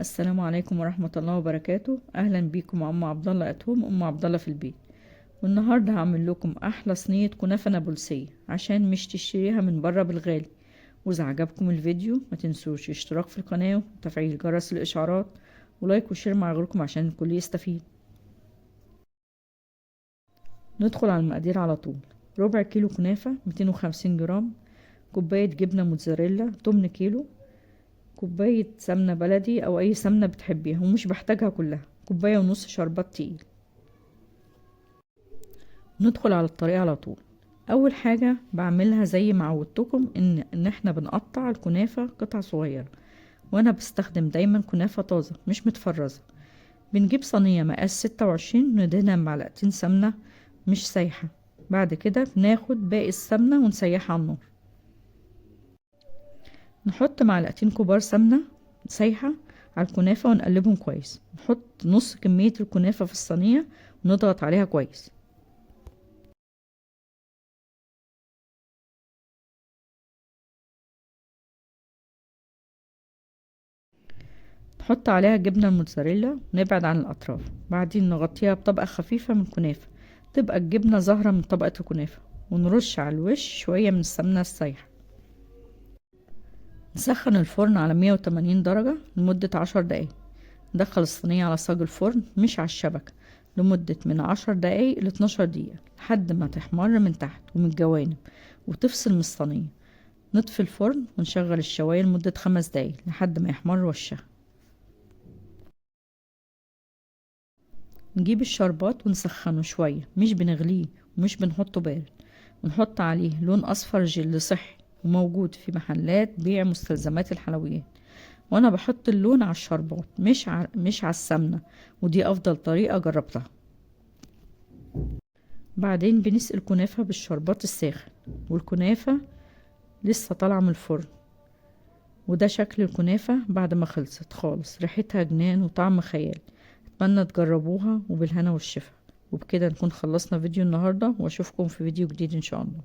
السلام عليكم ورحمة الله وبركاته. اهلا بيكم مع ام عبد الله اتهم ام عبد الله في البيت. والنهارده هعمل لكم احلى صينية كنافة نابلسية عشان مش تشتريها من بره بالغالي. واذا عجبكم الفيديو ما تنسوش اشتراك في القناة وتفعيل جرس الاشعارات ولايك وشير مع غيركم عشان الكل يستفيد. ندخل على المقادير على طول. ربع كيلو كنافة 250 جرام، كوباية جبنة موتزاريلا 8 كيلو، كوباية سمنة بلدي أو أي سمنة بتحبيها ومش بحتاجها كلها، كوباية ونص شربات تقيل. ندخل على الطريقة على طول. أول حاجة بعملها زي ما عودتكم إن احنا بنقطع الكنافة قطع صغيرة، وأنا بستخدم دايما كنافة طازة مش متفرزة. بنجيب صينية مقاس 26 وندهنها بمعلقتين سمنة مش سايحة. بعد كده بناخد باقي السمنة ونسيحها على النار. نحط معلقتين كبار سمنة سايحة على الكنافة ونقلبهم كويس. نحط نص كمية الكنافة في الصينية ونضغط عليها كويس. نحط عليها جبنة الموتزاريلا ونبعد عن الأطراف. بعدين نغطيها بطبقة خفيفة من كنافة تبقى الجبنة ظاهرة من طبقة الكنافة، ونرش على الوش شوية من السمنة السايحة. نسخن الفرن على 180 درجة لمدة 10 دقايق. ندخل الصينية على صاج الفرن مش على الشبكة لمدة من 10 دقايق ل 12 دقيقة لحد ما تحمر من تحت ومن الجوانب وتفصل من الصينية. نطفي الفرن ونشغل الشواية لمدة 5 دقايق لحد ما يحمر وشها. نجيب الشربات ونسخنه شوية، مش بنغليه ومش بنحطه بارد، ونحط عليه لون أصفر جل صحي وموجود في محلات بيع مستلزمات الحلويات. وانا بحط اللون على الشربات مش على السمنة، ودي افضل طريقة جربتها. بعدين بنسقي الكنافة بالشربات الساخن والكنافة لسه طالعة من الفرن. وده شكل الكنافة بعد ما خلصت خالص، ريحتها جنان وطعم خيال. اتمنى تجربوها وبالهنا والشفا. وبكده نكون خلصنا فيديو النهاردة، واشوفكم في فيديو جديد ان شاء الله.